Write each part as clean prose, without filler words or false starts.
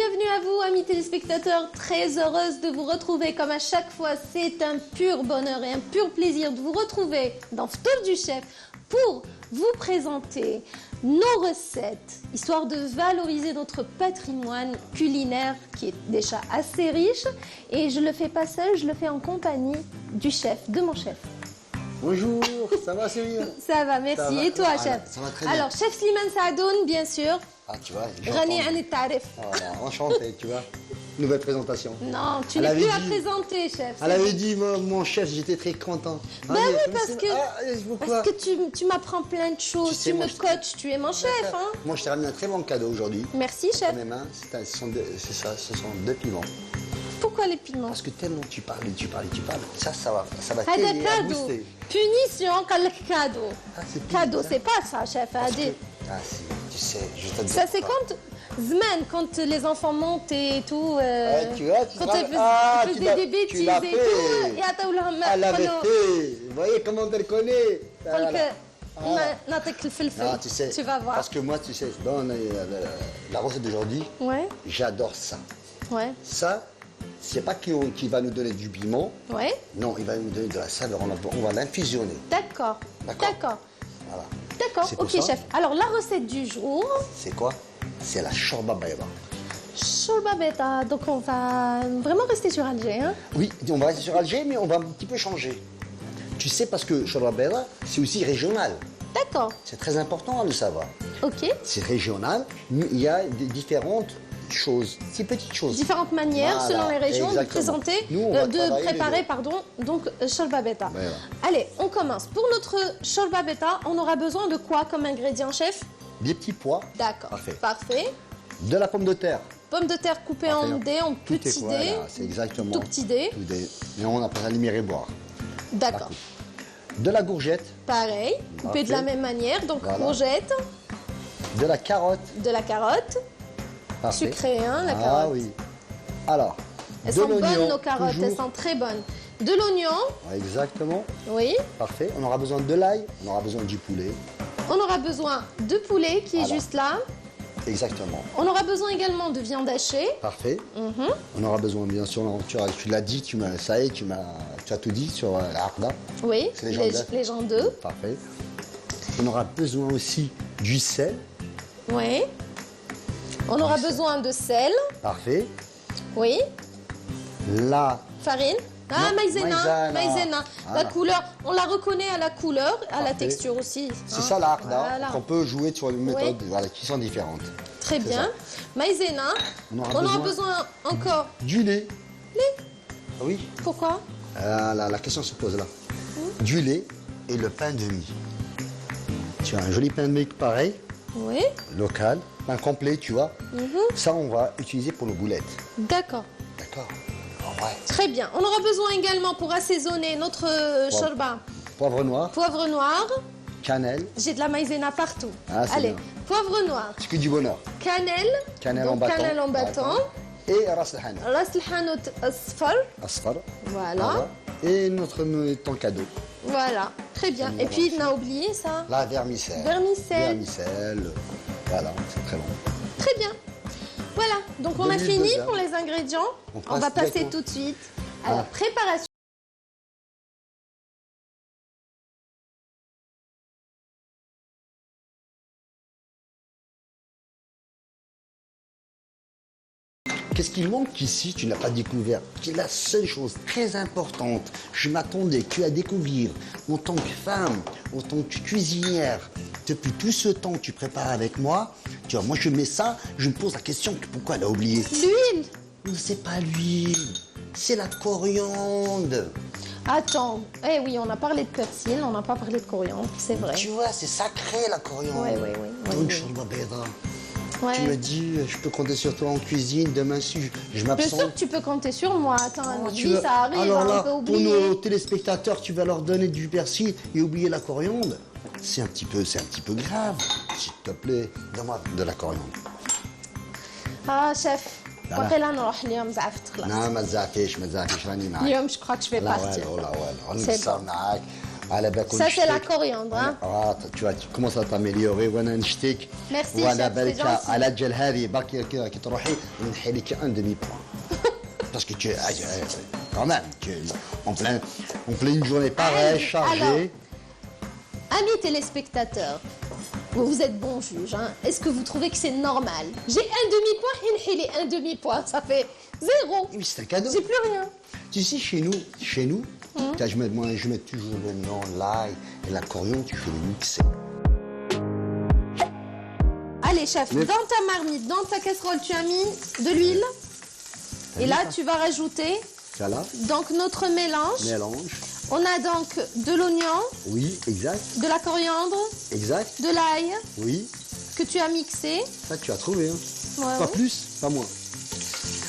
bienvenue à vous, amis téléspectateurs. Très heureuse de vous retrouver. Comme à chaque fois, c'est un pur bonheur et un pur plaisir de vous retrouver dans Ftour du Chef pour vous présenter nos recettes, histoire de valoriser notre patrimoine culinaire qui est déjà assez riche. Et je ne le fais pas seul, je le fais en compagnie du chef, de mon chef. Bonjour, ça va Cyril? Ça va, merci. Et toi, chef? Ça va très bien. Alors, chef Slimane Saadoun, bien sûr. Ah, tu vois, Rani Ani Tarif. voilà, enchanté, tu vois. Nouvelle présentation. Non, tu n'es plus à présenter, chef. Elle avait dit, mon chef, j'étais très content. Ben oui, parce que tu m'apprends plein de choses, tu me coaches, tu es mon chef. Hein. Moi, je t'ai ramené un très bon cadeau aujourd'hui. Merci, chef. Quand même, hein, ce sont deux piments. Pourquoi les piments? Parce que tellement tu parles, ça va t'aider à booster. Punition, cadeau. Ah, c'est cadeau, c'est pas ça, chef. Ah si, tu sais, je te dis. Ça, c'est quand les enfants montent et tout. Tu vois, quand ils faisaient des bêtises et tout. Et attends, elle l'avait fait. Vous voyez comment elle connaît. Tu sais, tu vas voir. Parce que moi, tu sais, dans la recette d'aujourd'hui, ouais. J'adore ça. Ouais. Ça, c'est pas qui va nous donner du piment. Ouais. Non, il va nous donner de la saveur. On va l'infusionner. D'accord. D'accord. Voilà. D'accord, ok, chef. Alors, la recette du jour. C'est quoi? C'est la shorba bayda. Shorba bayda. Donc, on va vraiment rester sur Alger, hein? Oui, on va rester sur Alger, mais on va un petit peu changer. Tu sais, parce que shorba bayda, c'est aussi régional. D'accord. C'est très important à le savoir. Ok. C'est régional, mais il y a des différentes choses, ces petites choses. Différentes manières, selon les régions, de présenter, de préparer, donc shorba bayda. Voilà. Allez, on commence. Pour notre shorba bayda, on aura besoin de quoi comme ingrédient, chef? Des petits pois. D'accord. Parfait. De la pomme de terre. Pomme de terre coupée en dés, en petits dés. Voilà, c'est exactement. Tout petits dés. Et on a pas à limer et boire. D'accord. De la courgette. Pareil, coupée de la même manière, donc voilà. Courgette. De la carotte. De la carotte. Parfait. Sucrée, hein, la carotte. Ah oui. Alors, elles sont bonnes, nos carottes, elles sont très bonnes. De l'oignon. Exactement. Oui. Parfait. On aura besoin de l'ail, on aura besoin du poulet. On aura besoin de poulet qui est juste là. Exactement. On aura besoin également de viande hachée. Parfait. On aura besoin, bien sûr, tu l'as dit, tu as tout dit sur l'Arda. Oui, les gens d'eux. Parfait. On aura besoin aussi du sel. Oui. On aura besoin de sel. Parfait. Oui. La farine. Ah, maïzena. Voilà. La couleur, on la reconnaît à la couleur, à la texture aussi. C'est ça l'Arda, voilà. Qu'on peut jouer sur les méthodes qui sont différentes. Très bien. Maïzena. On aura besoin encore du lait. Lait. Oui. Pourquoi? La question se pose là. Du lait et le pain de mie. Tu as un joli pain de mie pareil. Oui. Local, pain complet, tu vois. Ça, on va utiliser pour nos boulettes. D'accord. D'accord. Ouais. Très bien. On aura besoin également pour assaisonner notre shorba. Poivre noir. Poivre noir. Cannelle. J'ai de la maïzena partout. Allez, bien. Poivre noir. C'est que du bonheur. Cannelle. Cannelle en bâton. Cannelle en bâton. Et ras el-hanout. Ras el-hanout asfar. Asfar. Voilà. Et ton cadeau. Voilà. Très bien. Et puis, on a oublié ça. La vermicelle. Vermicelle. Voilà, c'est très bon. Très bien. Voilà, donc on a fini pour les ingrédients. On va passer tout de suite à la préparation. Qu'est-ce qui manque ici, tu n'as pas découvert? C'est la seule chose très importante. Je m'attendais que tu à découvrir en tant que femme, en tant que cuisinière. Depuis tout ce temps que tu prépares avec moi, tu vois, moi je mets ça, je me pose la question pourquoi elle a oublié. L'huile? Non, c'est pas l'huile, c'est la coriandre. Attends, eh oui, on a parlé de persil, on n'a pas parlé de coriandre, c'est vrai. Tu vois, c'est sacré la coriandre. Oui. Donc, shorba bayda. Tu me dis, je peux compter sur toi en cuisine, demain si je m'absente. Bien sûr que tu peux compter sur moi. Attends, ça arrive, alors là, on peut oublier. Pour nos téléspectateurs, tu vas leur donner du persil et oublier la coriandre. C'est un petit peu grave. S'il te plaît, donne-moi de la coriandre. Ah, chef. باقي نروح اليوم زعفت خلاص. لا ما تزعفيش راني معاك. اليوم je crois que je vais partir. لا والو نقصر معاك على باكل Ça, c'est la نشتيك. coriandre. Hein. tu vois, tu commences à t'améliorer وانا نشتيك. Merci, وانا chef, بالك c'est gentil. على الجل هذه باكي كي تروحي نحي لك ان دمي بوان. Parce que tu es quand même, tu es en pleine journée pareille, Allez, chargée. alors. Amis téléspectateurs, vous êtes bons juges. Hein. Est-ce que vous trouvez que c'est normal? J'ai un demi-point, il est un demi-point. Ça fait 0. Oui, c'est un cadeau. J'ai plus rien. Tu sais, chez nous, je mets toujours l'oignon, l'ail et la coriandre, tu fais les mixer. Allez, chef, dans ta marmite, dans ta casserole, tu as mis de l'huile. Et là, tu vas rajouter Voilà, donc notre mélange. mélange. On a donc de l'oignon, Oui, exact, de la coriandre, exact. de l'ail Oui, que tu as mixé. ça tu as trouvé. Hein. Ouais, Pas ouais. plus, pas moins.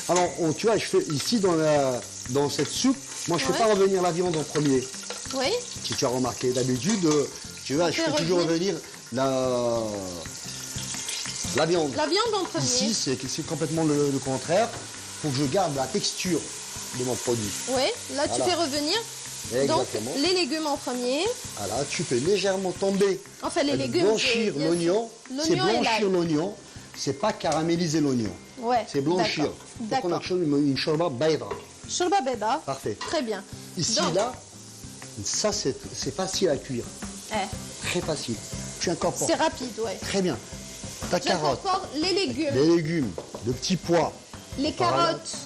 Alors, tu vois, je fais ici dans cette soupe, moi je ne fais Ouais. pas revenir la viande en premier. Oui, Si tu as remarqué, d'habitude, tu vois, On je fait fais toujours revenir revenir la viande. la viande en premier. Ici, c'est complètement le contraire. Il faut que je garde la texture de mon produit. Oui, là tu Voilà. fais revenir. Donc Exactement. les légumes en premier. Voilà, tu fais légèrement tomber. Enfin les légumes. Blanchir c'est bien l'oignon. sûr. C'est L'oignon et blanchir l'ail. l'oignon. C'est pas caraméliser l'oignon. Ouais. C'est blanchir. D'accord. Donc on a une shorba bayra. Shorba beda. Parfait. Très bien. Ici, Donc, là, ça c'est facile à cuire. eh, Très facile. Tu incorpores. c'est rapide, ouais. Très bien. Ta carotte, J'incorpore les légumes. les légumes, de petits pois. Les carottes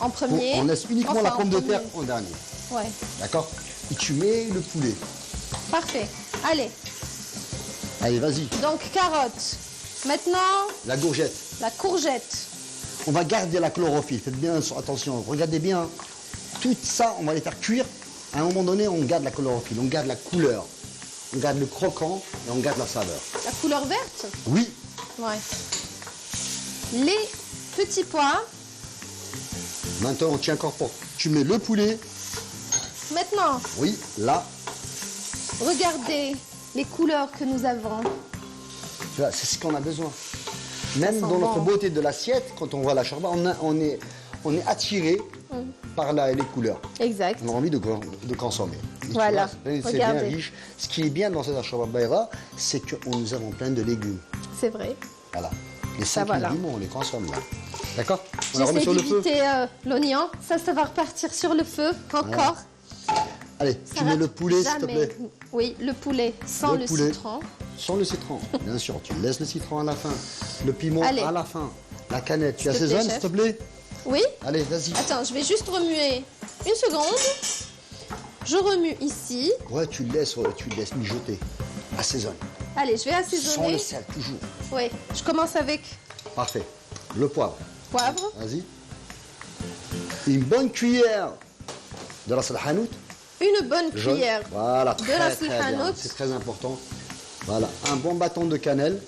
en premier. On laisse uniquement Enfin, la pomme en de terre premier. en dernier. Ouais, D'accord? Et tu mets le poulet. parfait. Allez, Allez, vas-y. donc carottes. Maintenant, La courgette. la courgette. On va garder la chlorophylle. Faites bien attention. Regardez bien. Tout ça, on va les faire cuire. À un moment donné, on garde la chlorophylle. On garde la couleur. On garde le croquant et on garde la saveur. La couleur verte. Oui. Ouais. Les petits pois. Maintenant, tu incorpores. Tu mets le poulet. Maintenant, Oui, là. regardez les couleurs que nous avons. Tu vois, c'est ce qu'on a besoin. Même sent dans notre bon. beauté de l'assiette, quand on voit la shorba, on est attiré par les couleurs. Exact. On a envie de consommer. Et tu Voilà, vois, c'est bien regardez. riche. Ce qui est bien dans cette shorba bayra, c'est que nous avons plein de légumes. C'est vrai. Voilà. Les 5 voilà. légumes, on les consomme là. D'accord? On la remet J'essaie sur le feu. d'éviter l'oignon. Ça va repartir sur le feu encore. Allez, Ça tu mets rate le poulet, s'il te jamais. plaît. Oui, le poulet sans Le le poulet. citron. Sans le citron. Bien sûr, tu laisses le citron à la fin. Le piment Allez. à la fin. La cannelle, tu S'il te plaît, assaisonnes, chef. s'il te plaît? Oui. Allez, vas-y. Attends, je vais juste remuer une seconde. Je remue ici. Ouais, tu le laisses mijoter. Assaisonne. Allez, je vais Sans le assaisonner. sel, toujours. Oui, je commence avec Parfait. Le poivre. poivre. Vas-y. Une bonne cuillère de la salhanout. Une bonne jaune. cuillère. Voilà, de la très bien. salhanout. C'est très important. Voilà, un bon bâton de cannelle.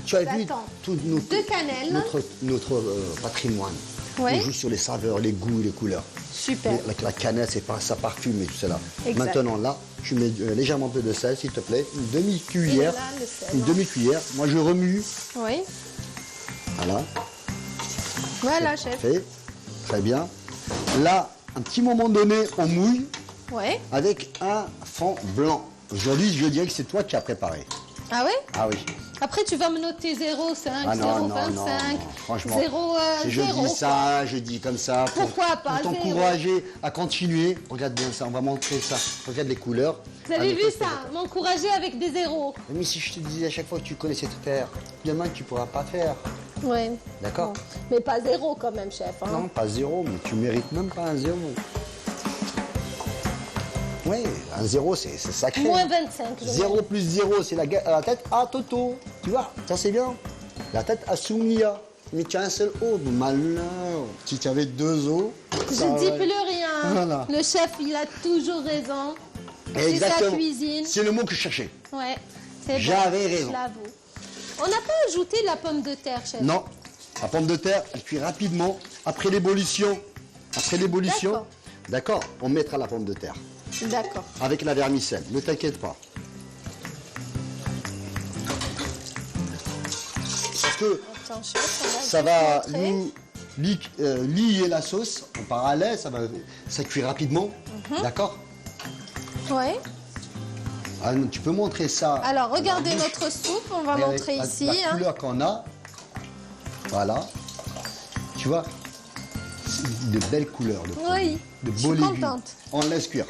Tu as vu bâton tout notre, de cannelle. notre patrimoine. Ouais. On joue sur les saveurs, les goûts, les couleurs. Super. La cannelle, c'est pas ça parfume et tout cela. Exact. Maintenant là, tu mets légèrement un peu de sel, s'il te plaît, une demi-cuillère. Et là, le sel. Une demi-cuillère. Moi, je remue. Oui. Voilà. Voilà, chef. Fait. Très bien. Là, un petit moment donné, on mouille Oui. avec un fond blanc. Aujourd'hui, je dirais que c'est toi qui as préparé. Ah ouais? Ah oui. Après, tu vas me noter 0,5, Ah non, 0,25, non, non. Franchement, 0, si je 0. dis ça, je dis comme ça. Pourquoi pas Pour t'encourager à continuer. Regarde bien ça, on va montrer ça. Regarde les couleurs. Vous avez Avec vu le- ça? M'encourager avec des zéros. Mais si je te disais à chaque fois que tu connaissais faire, demain tu ne pourras pas faire. Ouais. D'accord? Mais pas 0 quand même, chef. Hein. Non, pas 0, mais tu mérites même pas un 0. Oui, un 0, c'est sacré. Moins 25. je 0 plus 0, c'est la tête à Toto. Tu vois, ça c'est bien. La tête à Soumia. Mais tu as un seul O, malheur. Si tu avais 2 os. Je ça ne dis aurait- plus rien. Voilà. Le chef, il a toujours raison. C'est sa Exactement. cuisine. C'est le mot que je cherchais. Ouais, c'est bon. J'avais raison. Je l'avoue. On n'a pas ajouté la pomme de terre, chef. Non, la pomme de terre, elle cuit rapidement. Après l'ébullition, D'accord. d'accord, on mettra la pomme de terre. D'accord. Avec la vermicelle, ne t'inquiète pas. Parce que Attends, chef, ça juste va montrer. nous lier la sauce en parallèle, ça cuit rapidement, Mhm. d'accord? Ouais. Ah, non, tu peux montrer ça. Alors, regardez Alors, notre soupe. On va regardez montrer la, ici. La couleur qu'on a. Voilà. Tu vois, c'est de belles couleurs. Oui, de je beaux suis légumes. contente. On laisse cuire.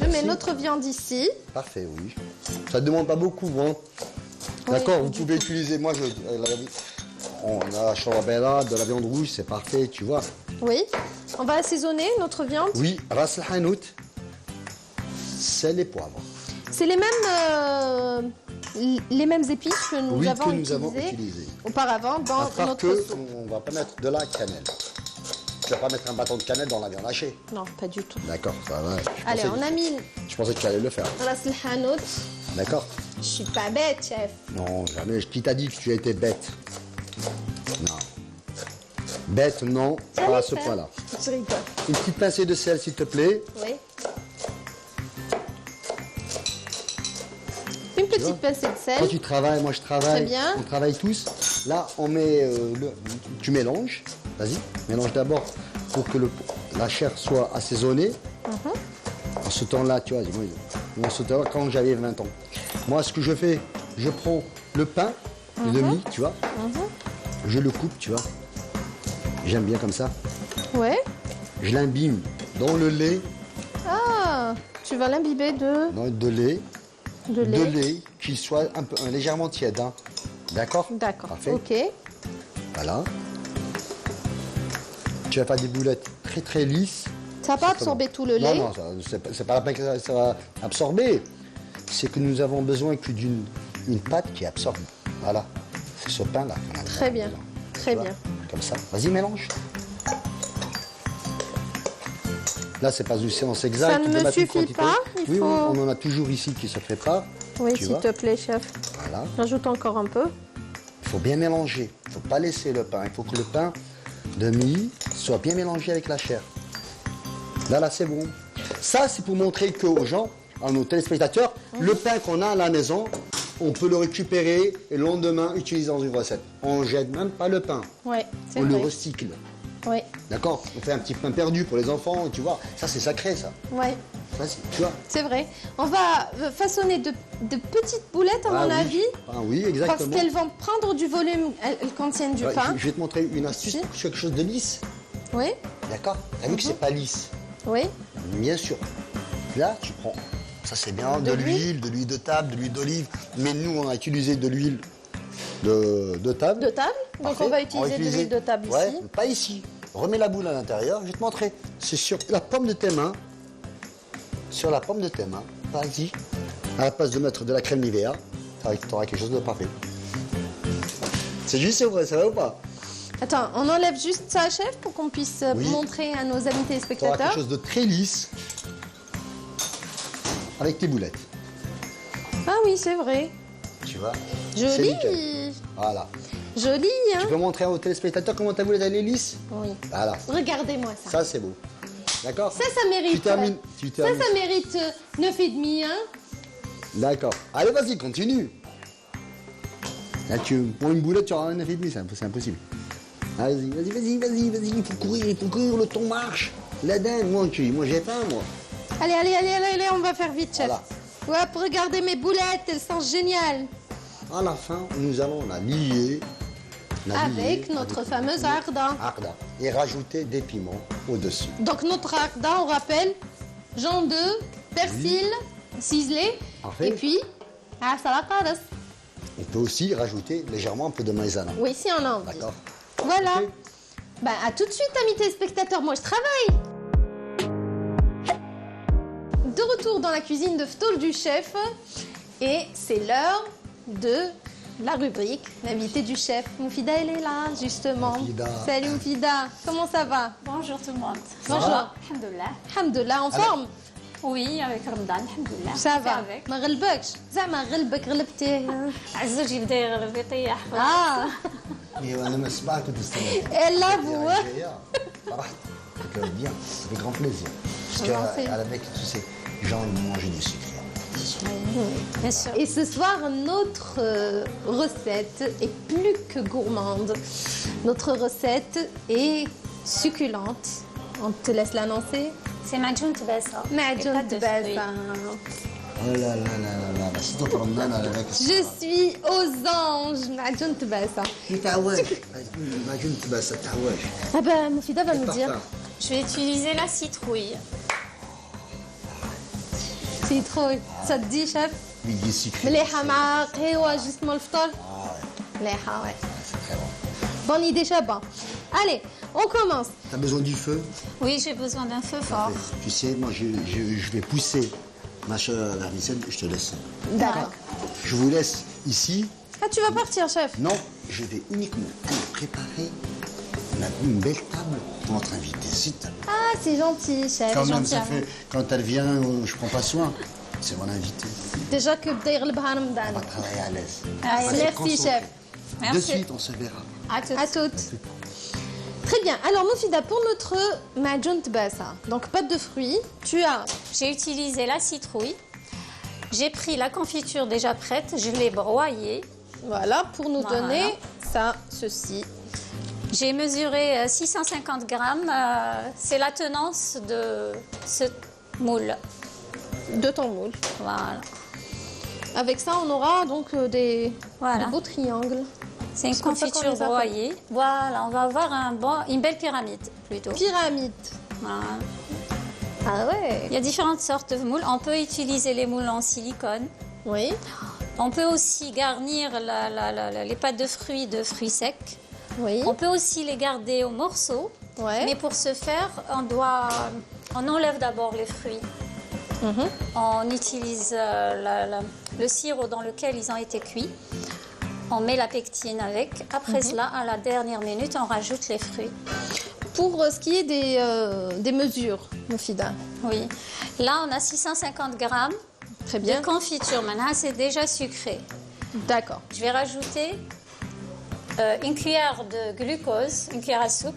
Je mets notre viande ici. Parfait, oui. Ça ne demande pas beaucoup, hein. D'accord, vous pouvez utiliser, moi, on a la chorabella, de la viande rouge, c'est parfait, tu vois. Oui. On va assaisonner notre viande. Oui, ras el hanout, sel et poivre. C'est les mêmes épices que nous Oui, avons que nous avons utilisées utilisées. auparavant dans À part notre que soupe. on ne va pas mettre de la cannelle. Tu vas pas mettre un bâton de cannelle dans la viande hachée. Non, pas du tout. D'accord, ça va. Allez, on a mis Je pensais que tu allais le faire. ras el hanout. D'accord. Je suis pas bête, chef. Non, jamais. Qui t'a dit que tu étais bête? Non. Bête, non, pas à ce point-là. Je rigole. Une petite pincée de sel, s'il te plaît. Oui. Une petite pincée de Quand sel. tu travailles, moi je travaille. Très bien. On travaille tous. Là, on met tu mélanges. Vas-y, mélange d'abord pour que la chair soit assaisonnée. En ce temps-là, tu vois, en ce temps-là, quand j'avais 20 ans. Moi, ce que je fais, je prends le pain, le demi, tu vois. Je le coupe, tu vois. J'aime bien comme ça. Ouais. Je l'imbibe dans le lait, Ah, tu vas l'imbiber de lait. lait. De lait qui soit un peu légèrement tiède. Hein. D'accord? D'accord. Parfait. Ok. Voilà. Tu vas faire des boulettes très très lisses. Ça va pas absorber tout le lait. Non, c'est pas la peine que ça va absorber. C'est que nous avons besoin que une pâte qui absorbe. Voilà. C'est ce pain-là. qu'on a Très bien. dedans. Très Tu vois, bien. Comme ça. Vas-y, mélange. Là, c'est pas une séance exacte. Ça ne tu peux me mettre une suffit quantité. pas, il Oui, faut- on en a toujours ici qui se prépare. Oui, Tu s'il vois. te plaît, chef. Voilà. Rajoute encore un peu. Il faut bien mélanger. Il ne faut pas laisser le pain. Il faut que le pain de mie soit bien mélangé avec la chair. Là, c'est bon. Ça, c'est pour montrer qu'aux gens, à nos téléspectateurs, le pain qu'on a à la maison, on peut le récupérer et le lendemain utiliser dans une recette. On ne jette même pas le pain. Oui, c'est On le vrai. recycle. Oui, D'accord? On fait un petit pain perdu pour les enfants, tu vois. Ça, c'est sacré, ça. oui, Tu vois? c'est vrai. On va façonner de petites boulettes, à mon oui. avis, Ah oui, parce exactement. qu'elles vont prendre du volume, elles contiennent du Ouais, pain. je vais te montrer une astuce Si. pour quelque chose de lisse. Oui, D'accord? T'as vu que c'est pas lisse? oui. Bien sûr. Là, tu prends. Ça, c'est bien. De De l'huile de table, de l'huile d'olive. Mais nous, on a utilisé de l'huile de table. De table. Donc Parfait. on va utiliser de l'huile de table Ouais, ici. mais pas ici. Remets la boule à l'intérieur. Je vais te montrer. C'est sur la paume de tes mains. Sur la paume de tes mains. Vas-y. À la place de mettre de la crème Nivea, tu auras quelque chose de parfait. C'est juste, c'est vrai, ça va ou pas? Attends, on enlève juste ça, chef, pour qu'on puisse Oui. montrer à nos amis Tu auras quelque téléspectateurs. chose de très lisse avec tes boulettes. Ah oui, c'est vrai. Tu vois? Joli. C'est nickel. Voilà. Joli, hein? Tu peux montrer aux téléspectateurs comment ta boulette elle est lisse? Oui. Voilà. Regardez-moi ça. Ça, c'est beau. D'accord? Ça mérite. Tu termines. Tu termines. Ça mérite 9,5, hein? D'accord. Allez, vas-y, continue. Là, pour une boulette, tu auras un 9,5, c'est impossible. Vas-y. Il faut courir, le temps marche. La dinde, moi j'ai faim, moi. Allez, on va faire vite, chef. Voilà. Ouais, regardez mes boulettes, elles sont géniales. À la fin, nous allons la lier. Avec notre fameuse arda. Arda. Et rajouter des piments au-dessus. Donc notre arda, on rappelle, jambes de persil ciselé. Parfait. Et puis, salakadas. On peut aussi rajouter légèrement un peu de maïzena. Oui, si on a envie. D'accord. Voilà. Ok. Bah, à tout de suite, amis téléspectateurs, moi je travaille. De retour dans la cuisine de Ftoul du chef. Et c'est l'heure de la rubrique l'invité du chef. Moufida, elle est là, justement. Moufida. Salut Moufida, comment ça va? Bonjour tout le monde. Bonjour. Alhamdoulilah. Alhamdoulilah, en forme? Oui, avec Ramadan, alhamdoulilah. Ça va. Avec. ما غلبكش زعما غلبتيه. عزوج يبدا يغلب يطيح. Ah, ايوه انا ما سمعت كنت استمع. elle l'avoue. صراحه bien, ça fait grand plaisir. Parce Comment c'est qu'à la Mecque, tu sais, les gens ils mangent du sucre. Bien sûr. Et ce soir, notre recette est plus que gourmande. Notre recette est succulente. On te laisse l'annoncer. C'est معجون تباسة. معجون Et pas de تباسة. Oh là là là là là, بس تطرنا على ذاك Je suis aux anges. معجون تباسة. تعواج ما كنت بس تعواج. Ah ben, Moufida va nous dire. Je vais utiliser la citrouille. C'est trop. Ça te dit, chef? بيجي سكر. مليحة مع قهوة justement الفطور. مليحة, ouais. C'est très bon. Bonne idée, Chaba. Allez, on commence. T'as besoin du feu? Oui, j'ai besoin d'un feu fort. Tu sais, moi je vais pousser ma chère la Ricette, je te laisse. D'accord. Je vous laisse ici. Ah, tu vas partir, chef? Non, je vais uniquement préparer une belle table pour notre invité. Si t'as- Ah, c'est gentil, chef. Quand même, gentil. ça fait, quand elle vient, je prends pas soin. C'est mon invité. Déjà que بدا يغلبها On رمضان. va travailler à l'aise. Ah, On va se merci, concentrer. chef. Merci. De suite, on se verra. À tout. À toutes. Très bien. Alors, Moufida, pour notre majoun tbassa, donc pâte de fruits, tu as... J'ai utilisé la citrouille. J'ai pris la confiture déjà prête, je l'ai broyée. Voilà, pour nous Voilà. donner ça, ceci. J'ai mesuré 650 grammes. C'est la tenance de ce moule. De ton moule. Voilà. Avec ça, on aura donc Voilà. des beaux triangles. C'est une C'est comme ça qu'on confiture les appelle. broyée. Voilà, on va avoir une belle pyramide plutôt. Pyramide. Voilà. Ah ouais. Il y a différentes sortes de moules. On peut utiliser les moules en silicone. Oui. On peut aussi garnir les pâtes de fruits secs. Oui. On peut aussi les garder au morceau. Ouais. Mais pour ce faire, on enlève d'abord les fruits. Mhm. On utilise le sirop dans lequel ils ont été cuits. On met la pectine avec. Après cela, à la dernière minute, on rajoute les fruits. Pour ce qui est des mesures, Moufida. Oui. Là, on a 650 grammes Très de bien. confiture. Maintenant, c'est déjà sucré. D'accord. Je vais rajouter une cuillère de glucose, une cuillère à soupe.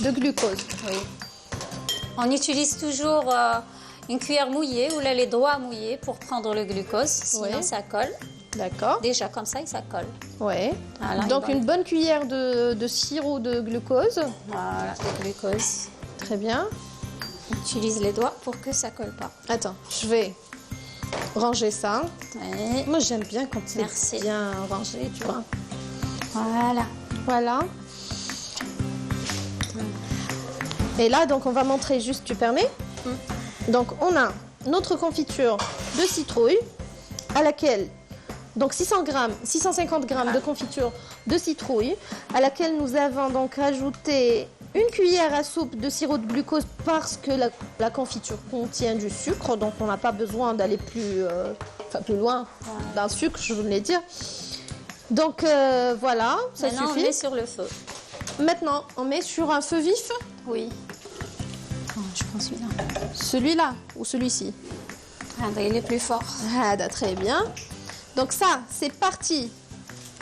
De glucose. Oui. On utilise toujours une cuillère mouillée ou là, les doigts mouillés pour prendre le glucose. Sinon, Oui. ça colle. D'accord. Déjà, comme ça, ça colle. Ouais. Voilà, Donc une une bonne cuillère de sirop de glucose. Voilà, le glucose. Très bien. On utilise les doigts pour que ça colle pas. Attends, je vais ranger ça. Oui. Moi, j'aime bien quand c'est Merci. bien rangé, tu vois. Voilà. Voilà. Et là, donc, on va montrer juste, tu permets? Donc, on a notre confiture de citrouille à laquelle, donc 650 grammes de confiture de citrouille à laquelle nous avons donc rajouté une cuillère à soupe de sirop de glucose parce que la confiture contient du sucre, donc on n'a pas besoin d'aller plus loin d'un sucre, je voulais dire. Donc voilà, ça Maintenant, on suffit. met sur le feu. Maintenant, on met sur un feu vif, Oui. Oh, je prends celui-là. celui-là ou celui-ci. Ah, ben, il est plus fort. Ah, très bien. Donc ça, c'est parti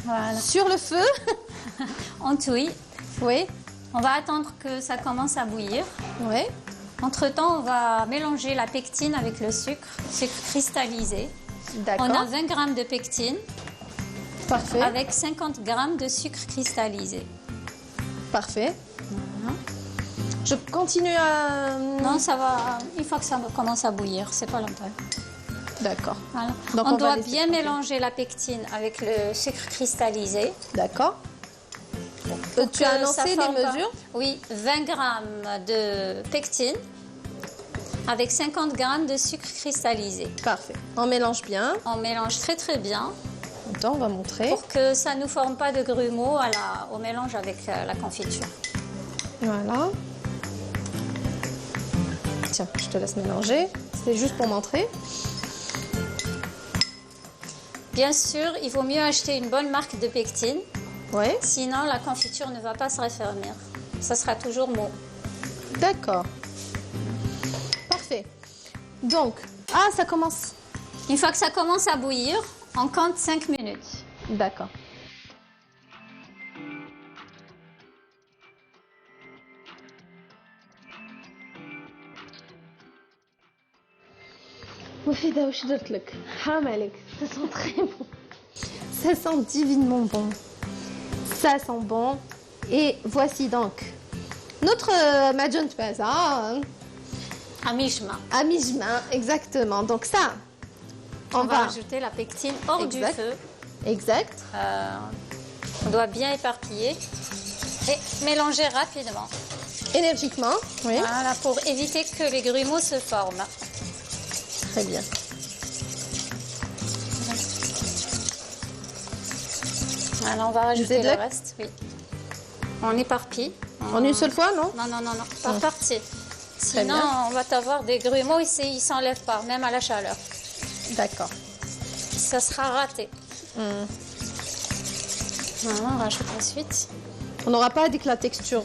Voilà. sur le feu. On touille. Oui, On va attendre que ça commence à bouillir. oui. Entre-temps, on va mélanger la pectine avec le sucre cristallisé. D'accord. On a 20 grammes de pectine Parfait. avec 50 grammes de sucre cristallisé. Parfait. Je continue à... Non, ça va. Une fois que ça commence à bouillir, c'est pas longtemps. D'accord. Voilà. Donc, on on va doit laisser bien tranquille. mélanger la pectine avec le sucre cristallisé. D'accord. Tu as Que ça annoncé les forme pas- mesures? Oui, 20 grammes de pectine avec 50 grammes de sucre cristallisé. Parfait. On mélange bien. On mélange très très bien Attends, on va montrer. pour que ça ne nous forme pas de grumeaux au mélange avec la confiture. Voilà. Tiens, je te laisse mélanger. C'est juste pour montrer. Bien sûr, il vaut mieux acheter une bonne marque de pectine, Oui. sinon la confiture ne va pas se raffermir. Ça sera toujours mou. D'accord. Parfait. Donc, ça commence. Une fois que ça commence à bouillir, on compte 5 minutes. D'accord. Moufida, واش درت لك؟ حرام عليك. Ça sent très bon. Ça sent divinement bon. Ça sent bon. Et voici donc notre majoun tbassa. À mi-chemin. À mi-chemin, exactement. Donc ça, On va ajouter la pectine hors Exact. du feu. Exact. On doit bien éparpiller et mélanger rapidement. Énergiquement, oui. Voilà, pour éviter que les grumeaux se forment. Très bien. Alors, on va rajouter le êtes là? reste, oui. On éparpille. En une seule fois, non? Non, par partie. Très Sinon, bien. on va avoir des grumeaux, ils ne s'enlèvent pas, même à la chaleur. D'accord. Ça sera raté. Voilà, on rajoute ensuite. On n'aura pas avec la texture,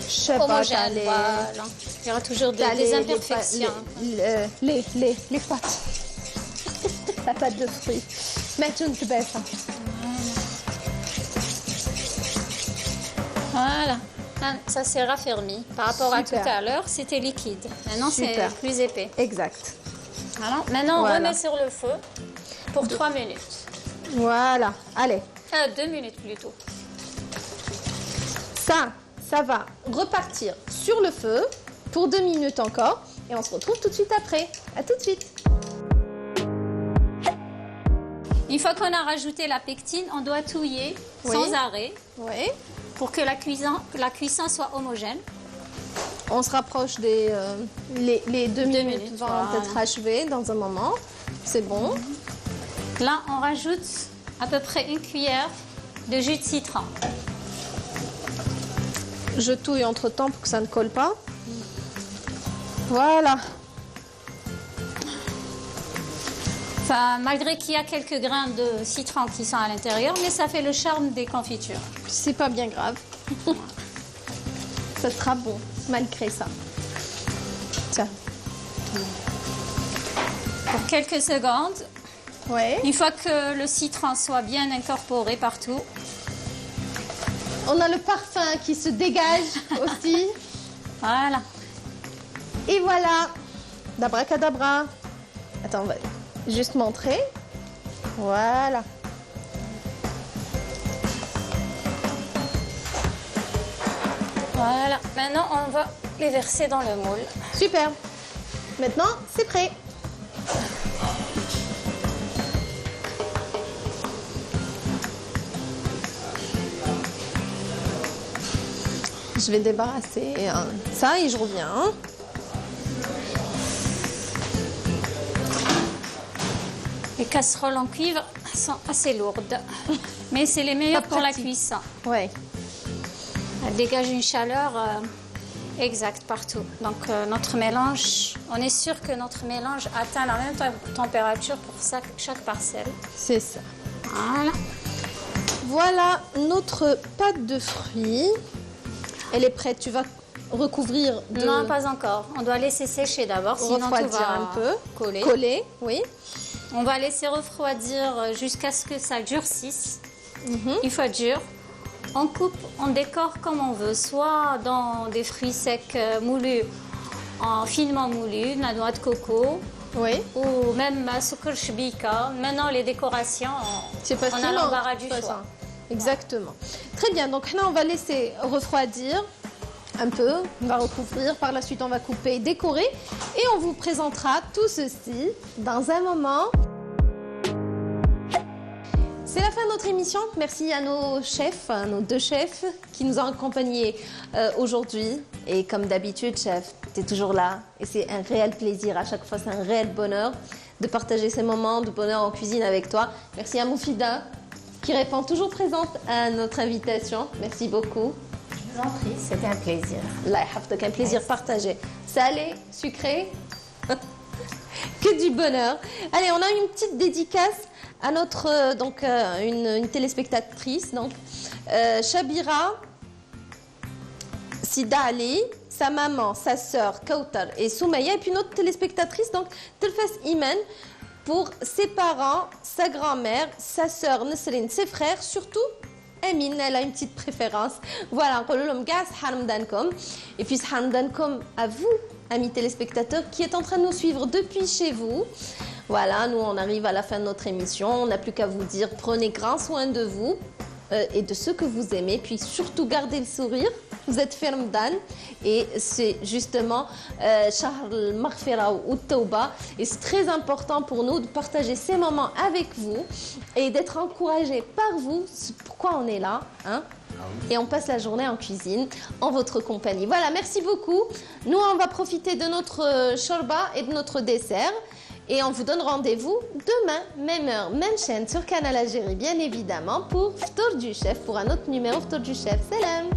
je sais pas, Homogène, les- voilà. Il y aura toujours t'as des imperfections. les pâtes. La pâte de fruits. Maintenant, tu baisses. Voilà. Ah, ça s'est raffermi. Par rapport à tout Super. à l'heure, c'était liquide. Maintenant, c'est Super. plus épais. Exact. Voilà. Maintenant, on Voilà. remet sur le feu pour 3 minutes. Voilà. Allez. 2 minutes plutôt. Ça va repartir sur le feu pour 2 minutes encore. Et on se retrouve tout de suite après. À tout de suite. Une fois qu'on a rajouté la pectine, on doit touiller Oui. sans arrêt Oui. pour que la cuisson soit homogène. On se rapproche des... les 2 minutes minutes, vont voilà. être achevées dans un moment. C'est bon. Là, on rajoute à peu près 1 cuillère de jus de citron. Je touille entre-temps pour que ça ne colle pas. Voilà. Enfin, malgré qu'il y a quelques grains de citron qui sont à l'intérieur, mais ça fait le charme des confitures. C'est pas bien grave. Ça sera bon, malgré ça. Tiens. Pour quelques secondes, Ouais. une fois que le citron soit bien incorporé partout, On a le parfum qui se dégage aussi. voilà. Et voilà. D'abracadabra. Attends, on va juste montrer. Voilà. Voilà. Maintenant, on va les verser dans le moule. Super. Maintenant, c'est prêt. Je vais débarrasser ça et je reviens. Hein. Les casseroles en cuivre sont assez lourdes, mais c'est les meilleures Pas pour la pratique. cuisson. Ouais. Elle dégage une chaleur exacte partout. Donc notre mélange, on est sûr que notre mélange atteint la même température pour chaque parcelle. C'est ça. Voilà. Voilà notre pâte de fruits. Elle est prête. Tu vas recouvrir de Non, pas encore. On doit laisser sécher d'abord, sinon tout refroidir va un peu. coller. Coller, oui. On va laisser refroidir jusqu'à ce que ça durcisse. Une fois dur, on coupe, on décore comme on veut, soit dans des fruits secs moulus, finement moulus, la noix de coco, Oui. ou même sucre shbika. Maintenant, les décorations, C'est facile. on a hein, l'embarras de du toute façon. choix. Exactement. Très bien. Donc là, on va laisser refroidir un peu. On va recouvrir. Par la suite, on va couper, décorer. Et on vous présentera tout ceci dans un moment. C'est la fin de notre émission. Merci à nos chefs, à nos 2 chefs qui nous ont accompagnés aujourd'hui. Et comme d'habitude, chef, tu es toujours là. Et c'est un réel plaisir. À chaque fois, c'est un réel bonheur de partager ces moments de bonheur en cuisine avec toi. Merci à Moufida qui répond toujours présente à notre invitation. Merci beaucoup. Je vous en prie, c'était un plaisir. Allah yahfadek, un plaisir partagé. Salé, sucré, que du bonheur. Allez, on a une petite dédicace à notre une téléspectatrice, donc Chabira Sida Ali, sa maman, sa sœur Kautar et Soumaya, et puis notre téléspectatrice, donc Telfas Iman, pour ses parents, sa grand-mère, sa sœur Nesrine, ses frères, surtout Amine, elle a une petite préférence. Voilà, et puis à vous, amis téléspectateurs, qui êtes en train de nous suivre depuis chez vous. Voilà, nous on arrive à la fin de notre émission. On n'a plus qu'à vous dire, prenez grand soin de vous et de ceux que vous aimez, puis surtout gardez le sourire. vous êtes في رمضان et c'est justement شهر المغفرة والتوبة et c'est très important pour nous de partager ces moments avec vous et d'être encouragés par vous. C'est pourquoi on est là, hein? Et on passe la journée en cuisine en votre compagnie. Voilà, merci beaucoup. Nous, on va profiter de notre shorba et de notre dessert. Et on vous donne rendez-vous demain, même heure, même chaîne sur Canal Algérie, bien évidemment, pour Ftour du Chef, pour un autre numéro Ftour du Chef. Salam!